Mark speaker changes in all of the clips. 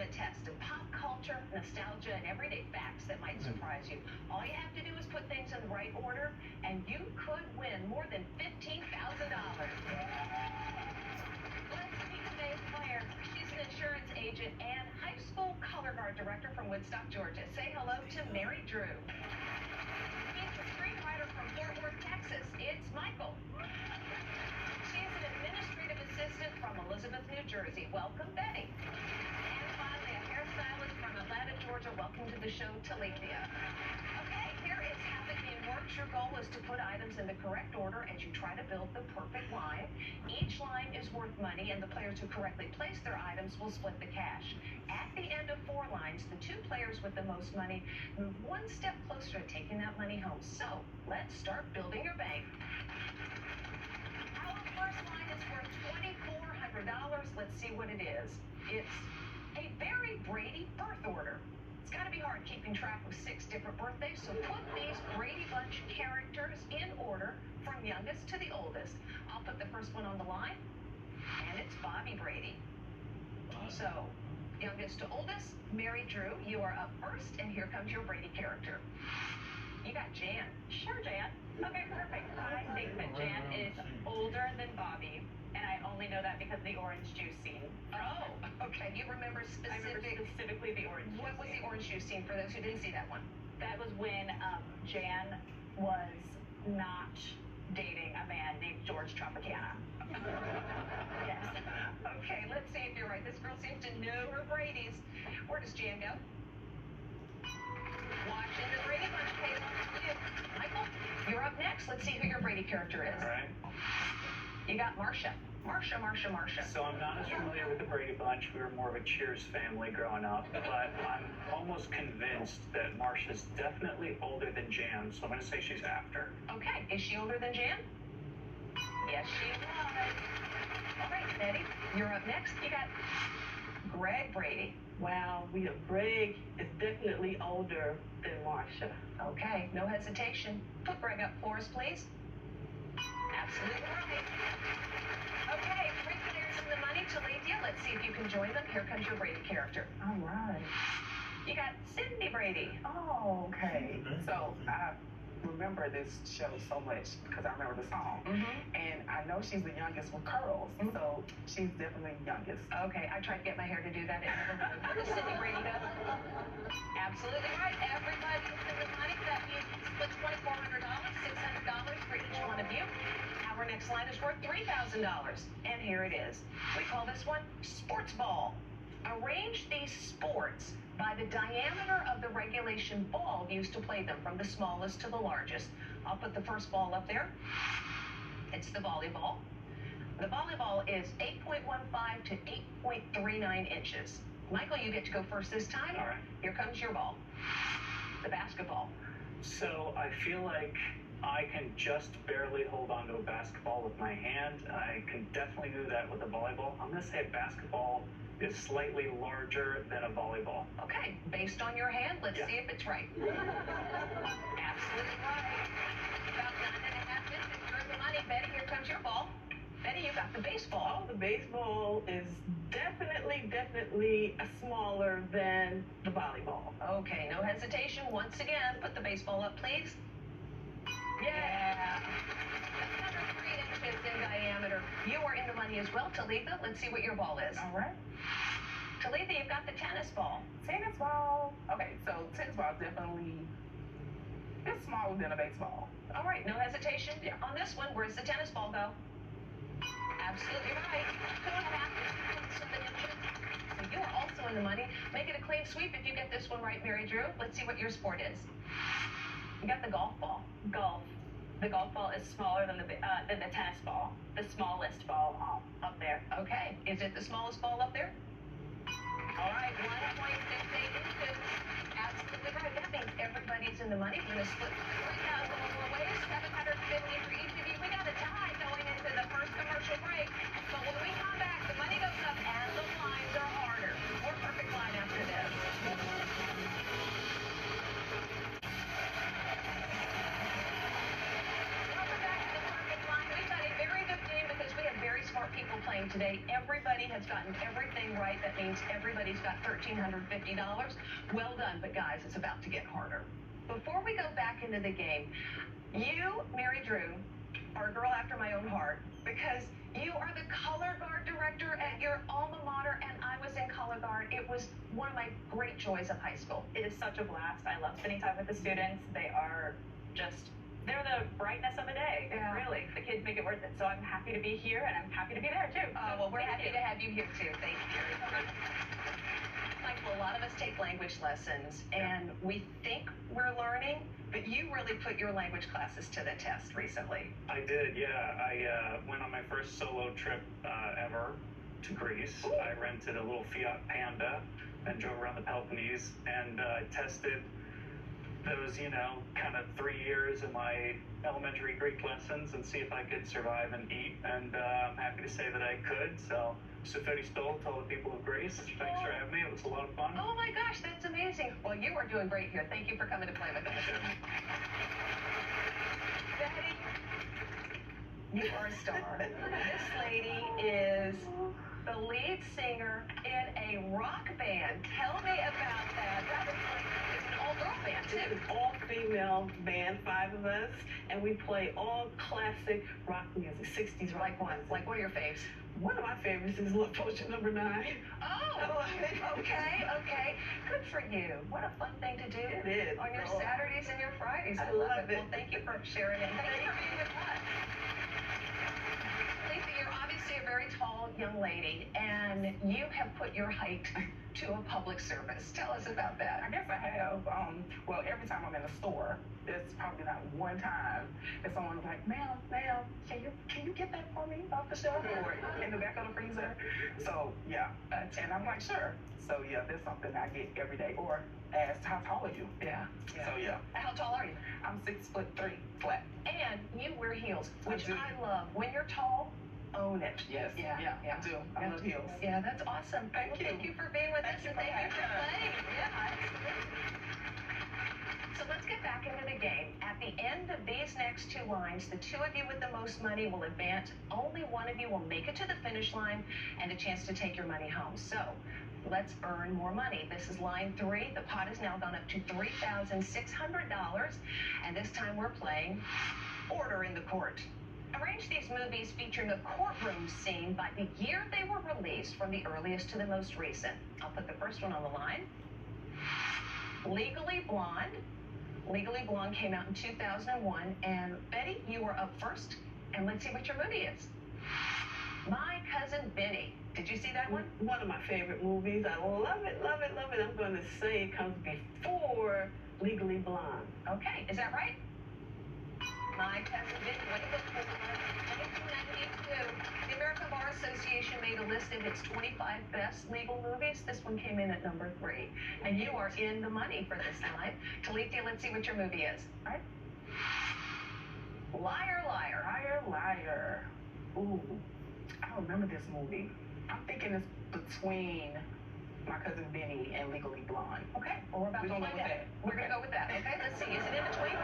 Speaker 1: a test of pop culture, nostalgia, and everyday facts that might surprise you. All you have to do is put things in the right order, and you could win more than $15,000. Let's meet today's player. She's an insurance agent and high school color guard director from Woodstock, Georgia. Say hello to Mary Drew. He's a screenwriter from Fort Worth, Texas. It's Michael. She is an administrative assistant from Elizabeth, New Jersey. Welcome, Betty. And finally, a hairstylist from Atlanta, Georgia. Welcome to the show, Talithia. Okay, here is how the game works. Your goal is to put items in the correct order as you try to build the perfect line. Each line is worth money, and the players who correctly place their items will split the cash. At the end of 4 lines, the 2 players with the most money move 1 step closer to taking that money home. So, let's start building your bank. Our first line is worth $2,400. Let's see what it is. It's a very Brady birth order. It's got to be hard keeping track of 6 different birthdays, so put these Brady Bunch characters in order from youngest to the oldest. I'll put the first one on the line, and it's Bobby Brady. So, youngest to oldest, Mary Drew, you are up first, and here comes your Brady character. You got Jan.
Speaker 2: Sure, Jan. Okay, perfect. I think that Jan is older than Bobby, and I only know that because of the orange juice scene.
Speaker 1: Oh, okay. You remember
Speaker 2: I remember specifically the orange juice
Speaker 1: What was
Speaker 2: scene.
Speaker 1: the orange juice scene for those who didn't see that one?
Speaker 2: That was when Jan was not dating a man named George Tropicana. Yes.
Speaker 1: Okay, let's see if you're right. This girl seems to know her Brady's. Where does Jan go? Watching the Brady Bunch pays off for you. Michael, you're up next. Let's see who your Brady character is.
Speaker 3: All right.
Speaker 1: You got Marcia. Marcia.
Speaker 3: So I'm not as familiar with the Brady Bunch. We were more of a Cheers family growing up, but I'm almost convinced that Marcia's definitely older than Jan, so I'm going to say she's after.
Speaker 1: Okay, is she older than Jan? Yes, she was. All right, Betty, you're up next. You got Greg Brady.
Speaker 4: Wow, Greg is definitely older than Marcia.
Speaker 1: Okay, no hesitation. Put Greg up for us, please. Absolutely right. Okay, 3 players in the money. Talithia, let's see if you can join them. Here comes your Brady character.
Speaker 4: All right.
Speaker 1: You got Cindy Brady.
Speaker 4: Oh, okay. So I remember this show so much because I remember the song. And I know she's the youngest with curls, so she's definitely youngest.
Speaker 1: Okay, I tried to get my hair to do that. It never would. Where does Cindy Brady go? Absolutely right. Everybody is in the money. That means you split $2,400, $600 for each one of you. Our next line is worth $3,000. And here it is. We call this one Sports Ball. Arrange these sports by the diameter of the regulation ball used to play them, from the smallest to the largest. I'll put the first ball up there. It's the volleyball. The volleyball is 8.15 to 8.39 inches. Michael, you get to go first this time.
Speaker 3: All right.
Speaker 1: Here comes your ball. The basketball.
Speaker 3: So I feel like I can just barely hold on to a basketball with my hand. I can definitely do that with a volleyball. I'm going to say a basketball is slightly larger than a volleyball.
Speaker 1: Okay, based on your hand, let's see if it's right. Absolutely right. About 9.5 inches. You're in the money. Betty, here comes your ball. Betty, you got the baseball.
Speaker 4: Oh, the baseball is definitely smaller than the volleyball.
Speaker 1: Okay, no hesitation. Once again, put the baseball up, please. Yeah. That's under 3 inches in diameter. You are in the money as well, Talithia. Let's see what your ball is.
Speaker 4: All right.
Speaker 1: Talithia, you've got the tennis ball.
Speaker 4: Tennis ball. Okay, so tennis ball is definitely it's smaller than a baseball.
Speaker 1: All right, no hesitation. On this one, where's the tennis ball go? Absolutely right. 2.5 to 2.7 inches. So you are also in the money. Make it a clean sweep if you get this one right, Mary Drew. Let's see what your sport is. You got the golf ball.
Speaker 2: Golf. The golf ball is smaller than the tennis ball. The smallest ball up there.
Speaker 1: Okay. Is it the smallest ball up there? All right, 1.68 inches. Absolutely right. That means everybody's in the money. We're going to split 3,000 over ways, 750 for each of you. We got a tie going into the first commercial break. But when we come back, the money goes up and the lines are harder. More perfect line after this. Welcome back to the perfect line. We've got a very good game because we have very smart people playing. playing today. Everybody has gotten everything right. That means everybody's got $1,350. Well done, but guys, it's about to get harder. Before we go back into the game, you, Mary Drew, are a girl after my own heart because you are the color guard director at your alma mater, and I was in color guard. It was one of my great joys of high school.
Speaker 2: It is such a blast. I love spending time with the students. They are just, they're the brightness of a day.
Speaker 1: Yeah.
Speaker 2: Really. The kids make it worth it. So I'm happy to be here, and I'm happy to be there, too.
Speaker 1: Well, we're happy to have you here, too. Thank you. Michael, a lot of us take language lessons, and we think we're learning, but you really put your language classes to the test recently.
Speaker 3: I did, yeah. I went on my first solo trip ever to Greece.
Speaker 1: Ooh.
Speaker 3: I rented a little Fiat Panda and drove around the Peloponnese and tested those, kind of 3 years of my elementary Greek lessons and see if I could survive and eat. And I'm happy to say that I could. So, Sophie Stoll to all the people of Greece. Thanks for having me. It was a lot of fun.
Speaker 1: Oh my gosh, that's amazing. Well, you are doing great here. Thank you for coming to play with us. Betty, you are a star. This lady is the lead singer in a rock band. Tell me about that. That was like, it's an all-girl band,
Speaker 5: It's
Speaker 1: too.
Speaker 5: an all-female band, 5 of us, and we play all classic rock music, 60s rock.
Speaker 1: Like what?
Speaker 5: music.
Speaker 1: Like what are your faves?
Speaker 5: One of my favorites is Love Potion #9.
Speaker 1: Oh, okay. Good for you. What a fun thing to do.
Speaker 5: It is.
Speaker 1: On your
Speaker 5: Oh.
Speaker 1: Saturdays and your Fridays.
Speaker 5: I love it.
Speaker 1: Well, thank you for sharing it. Thank you for being with us. Lisa, you're obviously a very tall young lady, and you have put your height to a public service. Tell us about that.
Speaker 4: I guess I have. Well, every time I'm in the store, there's probably not one time that someone's like, ma'am, can you get that for me off the shelf or in the back of the freezer? So, yeah. And I'm like, sure. So, yeah, there's something I get every day. Or ask, how tall are you?
Speaker 1: Yeah.
Speaker 4: So, yeah.
Speaker 1: How tall are you?
Speaker 4: I'm 6'3", flat.
Speaker 1: And you wear heels, which
Speaker 4: I do.
Speaker 1: I love. When you're tall, own it.
Speaker 4: Yes.
Speaker 1: Yeah.
Speaker 4: I do. I love heels.
Speaker 1: Yeah, that's awesome.
Speaker 4: Thank you.
Speaker 1: Thank you for being with us,
Speaker 4: Thank you
Speaker 1: and
Speaker 4: for
Speaker 1: thank you for
Speaker 4: having us.
Speaker 1: playing. Yeah, absolutely. So let's get back into the game. At the end of these next 2 lines, the 2 of you with the most money will advance. Only one of you will make it to the finish line and a chance to take your money home. So let's earn more money. This is line 3. The pot has now gone up to $3,600, and this time we're playing Order in the Court. Arrange these movies featuring a courtroom scene by the year they were released, from the earliest to the most recent. I'll put the first one on the line. Legally Blonde. Legally Blonde came out in 2001, and Betty, you are up first, and let's see what your movie is. My Cousin Vinny. Did you see that one?
Speaker 5: One of my favorite movies. I love it. I'm going to say it comes before Legally Blonde.
Speaker 1: Okay, is that right? My Cousin Vinny, what did it for? 1992. The American Bar Association made a list of its 25 best legal movies. This one came in at number 3. And you are in the money for this line. Talithia, let's see what your movie is. All right. Liar, Liar.
Speaker 4: Liar, liar. Ooh, I don't remember this movie. I'm thinking it's between My Cousin Vinny and Legally Blonde.
Speaker 1: Okay, well, we're about
Speaker 4: We're
Speaker 1: to
Speaker 4: gonna
Speaker 1: find
Speaker 4: go with
Speaker 1: out.
Speaker 4: that.
Speaker 1: We're going to go with that. Okay, let's see. Is it in between?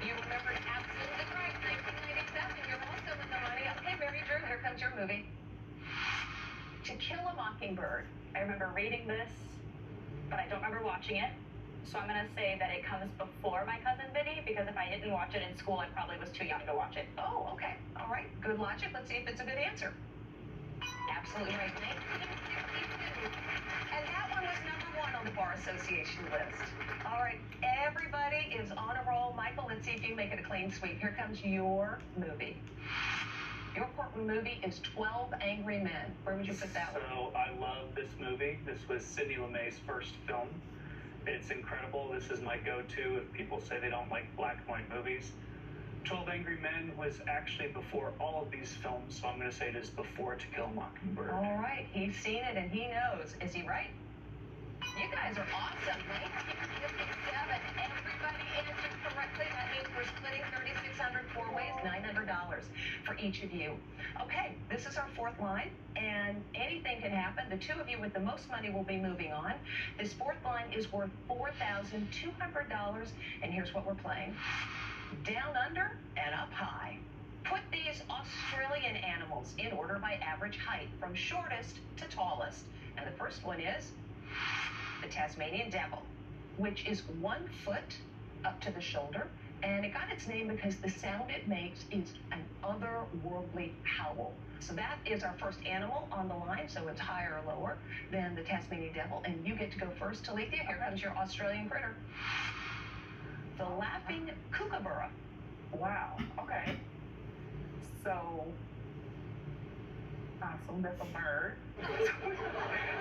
Speaker 1: You remembered absolutely right. 1997. You're also in the money. Okay, Mary Drew, here comes your movie. To Kill a Mockingbird.
Speaker 2: I remember reading this, but I don't remember watching it. So I'm going to say that it comes before My Cousin Vinny, because if I didn't watch it in school, I probably was too young to watch it.
Speaker 1: Oh, okay. All right. Good logic. Let's see if it's a good answer. Absolutely right. 1962. And that one was number 1 on the Bar Association list. All right. Everybody is on a roll. Michael, let's see if you can make it a clean sweep. Here comes your movie. Your courtroom movie is 12 Angry Men. Where would you put that one?
Speaker 3: So I love this movie. This was Sidney Lumet's first film. It's incredible. This is my go-to if people say they don't like black and white movies. 12 Angry Men was actually before all of these films, so I'm going to say it is before To Kill a Mockingbird.
Speaker 1: All right. He's seen it and he knows. Is he right? You guys are awesome. 1957. Everybody answered correctly. That means we're splitting 3,600 4 ways, $900 for each of you. Okay, this is our 4th line, and anything can happen. The 2 of you with the most money will be moving on. This 4th line is worth $4,200, and here's what we're playing. Down under and up high. Put these Australian animals animals in order by average height, from shortest to tallest. And the first one is the Tasmanian devil, which is 1 foot up to the shoulder. And it got its name because the sound it makes is an otherworldly howl. So that is our first animal on the line, so it's higher or lower than the Tasmanian devil. And you get to go first, Talithia. Here comes your Australian critter. The laughing kookaburra.
Speaker 4: Wow. Okay. So, I assume that's a bird.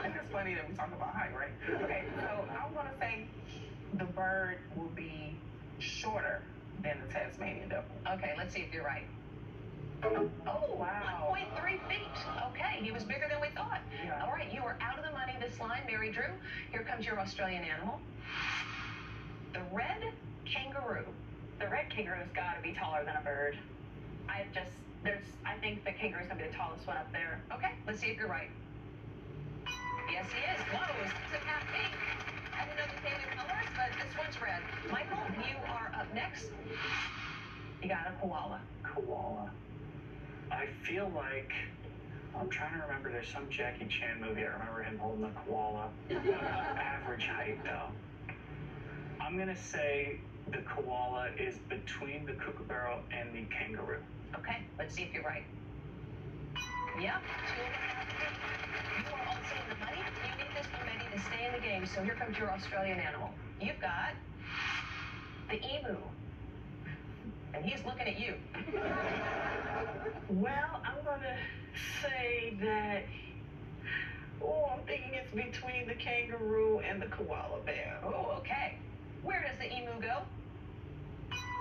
Speaker 4: And it's funny that we talk about height, right? Okay, so I'm gonna say the bird will be shorter than the Tasmanian devil.
Speaker 1: Okay, let's see if you're right. Oh,
Speaker 4: Wow.
Speaker 1: 1.3 feet. Okay, he was bigger than we thought.
Speaker 4: Yeah.
Speaker 1: All right, you are out of the money this line, Mary Drew. Here comes your Australian animal. The red kangaroo.
Speaker 2: The red kangaroo's got to be taller than a bird. I think the kangaroo's gonna be the tallest one up there.
Speaker 1: Okay, let's see if you're right. Yes, he is. Close. It's a half pink. I didn't know they came in colors, but this one's red. Michael, you are up next. You got a koala.
Speaker 3: Koala. I feel like I'm trying to remember. There's some Jackie Chan movie. I remember him holding a koala. Average height, though. I'm gonna say the koala is between the kookaburra and the kangaroo.
Speaker 1: Okay, let's see if you're right. Yep, 2.5 feet. You are also in the money. You need this one ready to stay in the game. So here comes your Australian animal. You've got the emu. And he's looking at you.
Speaker 5: Well, I'm gonna say that. Oh, I'm thinking it's between the kangaroo and the koala bear.
Speaker 1: Oh, okay. Where does the emu go?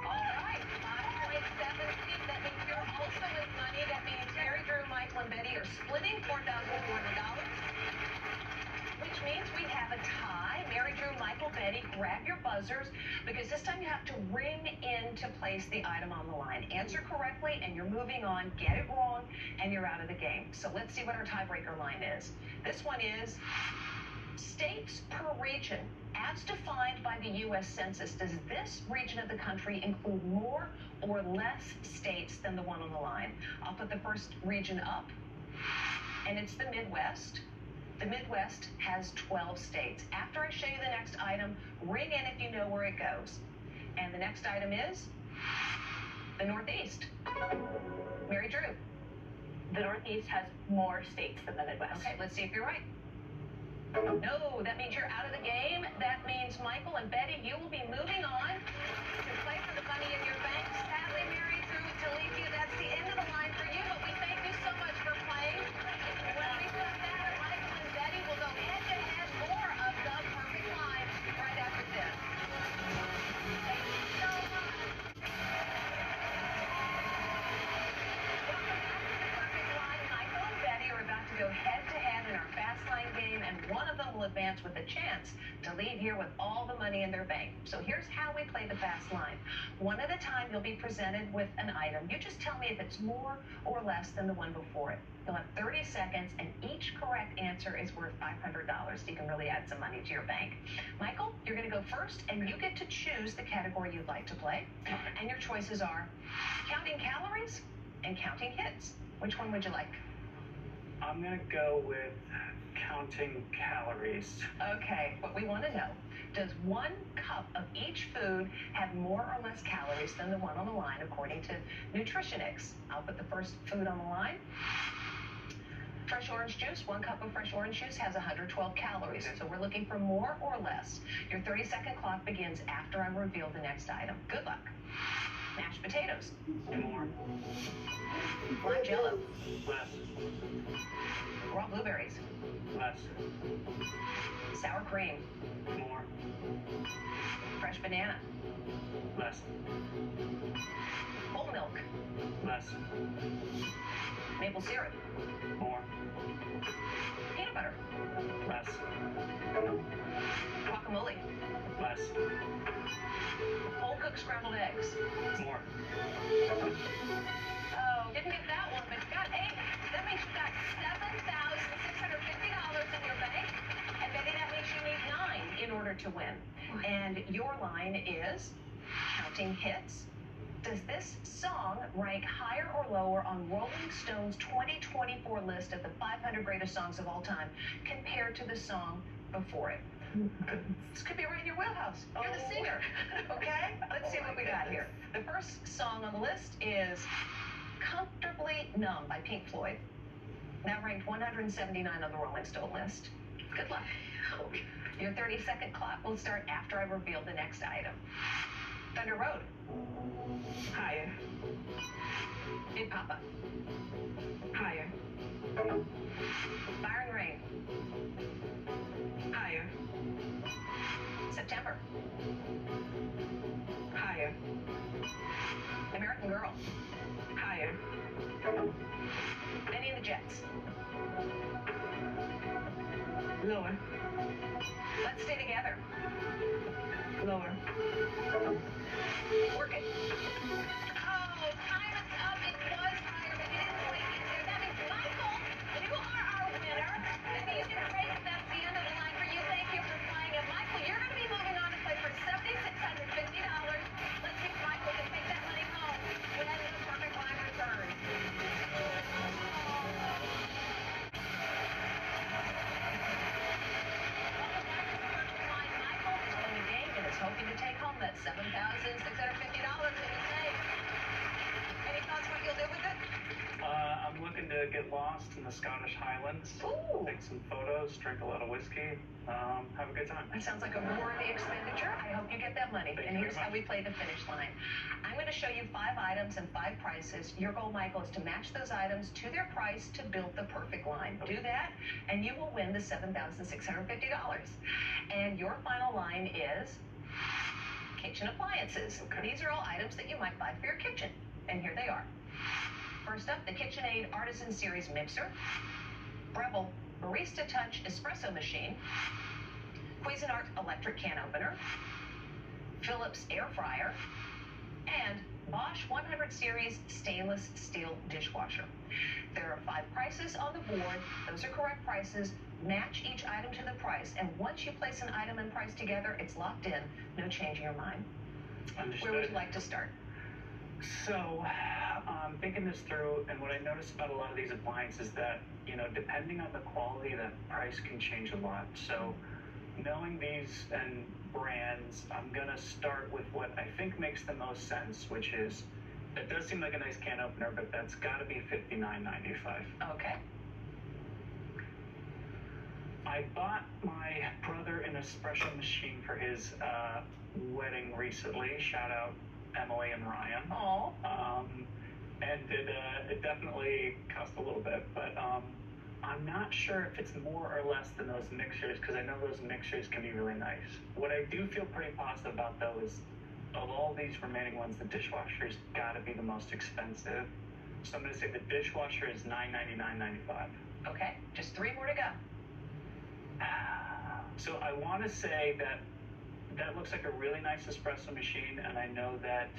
Speaker 1: All right, 5.7 feet. That means you're also in money. That means Mary Drew, Michael, and Betty are splitting $4,400. Which means we have a tie. Mary Drew, Michael, Betty, grab your buzzers, because this time you have to ring in to place the item on the line. Answer correctly and you're moving on. Get it wrong and you're out of the game. So let's see what our tiebreaker line is. This one is states per region. As defined by the U.S. Census, does this region of the country include more or less states than the one on the line? I'll put the first region up, and it's the Midwest. The Midwest has 12 states. After I show you the next item, ring in if you know where it goes. And the next item is the Northeast. Mary Drew.
Speaker 2: The Northeast has more states than the Midwest.
Speaker 1: Okay, let's see if you're right. No, that means you're out of the game. That means Michael and Betty, you will be moving on to play for the money in your bank. Sadly, Mary Drew, Talithia, that's the end of the line for you, but we thank you so much for playing. When we come back, Michael and Betty will go head-to-head more of the perfect line right after this. Thank you so much. Welcome back to the perfect line. Michael and Betty are about to go head-to-head in our fast line game, and one of them will advance with a chance to leave here with all the money in their bank. So here's how we play the fast line. One at a time, you'll be presented with an item. You just tell me if it's more or less than the one before it. You'll have 30 seconds, and each correct answer is worth $500. So you can really add some money to your bank. Michael, you're going to go first, and you get to choose the category you'd like to play. And your choices are counting calories and counting hits. Which one would you like?
Speaker 3: I'm gonna go with counting calories.
Speaker 1: Okay, what we want to know, does 1 cup of each food have more or less calories than the one on the line, according to Nutritionix? I'll put the first food on the line. Fresh orange juice, 1 cup of fresh orange juice has 112 calories. So we're looking for more or less. Your 30-second clock begins after I reveal the next item. Good luck. Mashed potatoes.
Speaker 3: More.
Speaker 1: Lime jello.
Speaker 3: Less.
Speaker 1: Raw blueberries.
Speaker 3: Less.
Speaker 1: Sour cream.
Speaker 3: More.
Speaker 1: Fresh banana.
Speaker 3: Less.
Speaker 1: Whole milk.
Speaker 3: Less.
Speaker 1: Maple syrup.
Speaker 3: More.
Speaker 1: Peanut butter.
Speaker 3: Less.
Speaker 1: Guacamole.
Speaker 3: Less.
Speaker 1: Whole cooked scrambled eggs.
Speaker 3: More.
Speaker 1: Oh, didn't get that one, but you got 8. That means you got $7,650 in your bank. And Betty, that means you need 9 in order to win. And your line is counting hits. Does this song rank higher or lower on Rolling Stone's 2024 list of the 500 greatest songs of all time compared to the song before it? This could be right in your wheelhouse. You're the singer. Okay? Let's see what we got here. The first song on the list is Comfortably Numb by Pink Floyd. That ranked 179 on the Rolling Stone list. Good luck. Your 30-second clock will start after I reveal the next item. Thunder Road.
Speaker 5: Higher.
Speaker 1: Big Papa.
Speaker 5: Higher.
Speaker 1: Fire and Rain.
Speaker 5: Higher.
Speaker 1: September.
Speaker 5: Higher.
Speaker 1: American Girl.
Speaker 5: Higher.
Speaker 1: Benny and the Jets.
Speaker 5: Lower.
Speaker 1: Let's Stay Together.
Speaker 5: Lower.
Speaker 1: Work It. Oh, time is up. It was higher, but you didn't quite get there. That means, Michael, you are our winner. That means you're great. That's the end of the line for you. Thank you for playing. And Michael, you're going to be moving on to play for $7,650. Let's see if Michael can take that money home when the perfect line returns. Hoping to take home that $7,650 that you saved. Any thoughts what you'll do with it?
Speaker 3: I'm looking to get lost in the Scottish Highlands.
Speaker 1: Ooh.
Speaker 3: Take some photos, drink a lot of whiskey, have a good time.
Speaker 1: That sounds like a worthy expenditure. I hope you get that money.
Speaker 3: Thank
Speaker 1: and
Speaker 3: you
Speaker 1: here's
Speaker 3: very
Speaker 1: how we play the finish line. I'm going to show you 5 items and 5 prices. Your goal, Michael, is to match those items to their price to build the perfect line.
Speaker 3: Okay.
Speaker 1: Do that, and you will win the $7,650. And your final line is kitchen appliances.
Speaker 3: Okay.
Speaker 1: These are all items that you might buy for your kitchen. And here they are. First up, the KitchenAid Artisan Series Mixer, Breville Barista Touch Espresso Machine, Cuisinart Electric Can Opener, Philips Air Fryer, and Bosch 100 Series Stainless Steel Dishwasher. There are 5 prices on the board. Those are correct prices. Match each item to the price, and once you place an item and price together, it's locked in. No changing your mind.
Speaker 3: Understood.
Speaker 1: Where would you like to start?
Speaker 3: So, thinking this through, and what I noticed about a lot of these appliances that, depending on the quality, that price can change a lot. So, knowing these and brands, I'm gonna start with what I think makes the most sense, which is, it does seem like a nice can opener, but that's gotta be $59.95.
Speaker 1: Okay.
Speaker 3: I bought my brother an espresso machine for his wedding recently. Shout out Emily and Ryan.
Speaker 1: Oh.
Speaker 3: And it definitely cost a little bit, but I'm not sure if it's more or less than those mixers, because I know those mixers can be really nice. What I do feel pretty positive about, though, is of all these remaining ones, the dishwasher's got to be the most expensive. So I'm going to say the dishwasher is $999.95.
Speaker 1: Okay, just 3 more to go.
Speaker 3: So I want to say that looks like a really nice espresso machine, and I know that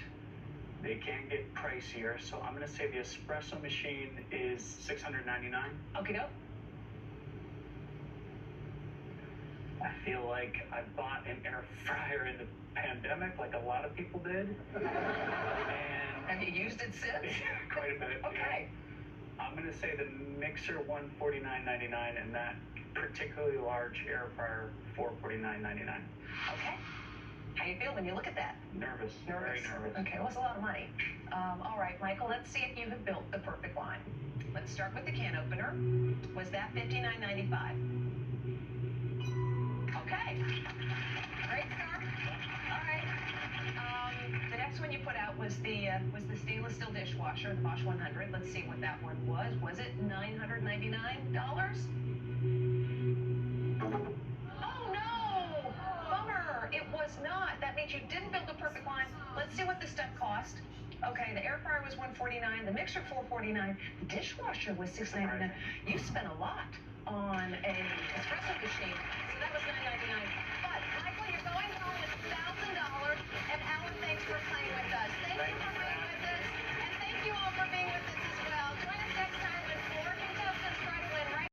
Speaker 3: they can get pricier. So I'm going to say the espresso machine is $699.
Speaker 1: Okay, doke.
Speaker 3: I feel like I bought an air fryer in the pandemic, like a lot of people did, and
Speaker 1: Have you used it since?
Speaker 3: quite a bit.
Speaker 1: Okay.
Speaker 3: Yeah. I'm going to say the mixer $149.99, and that particularly large air fryer $449.99.
Speaker 1: Okay. How you feel when you look at that?
Speaker 3: Nervous. Very nervous.
Speaker 1: Okay, well, it's a lot of money. All right, Michael, let's see if you have built the perfect line. Let's start with the can opener. Was that $59.95? Okay. Great start. All right. The next one you put out was the stainless steel dishwasher, the Bosch 100. Let's see what that one was. Was it $999? Oh, no! Bummer. It was not. That means you didn't build the perfect line. Let's see what this stuff cost. Okay, the air fryer was $149, the mixer $449, the dishwasher was $699. You spent a lot on a espresso machine, so that was $999. But Michael, you're going home with $1,000, and Alan, thanks for playing with us. Thank you.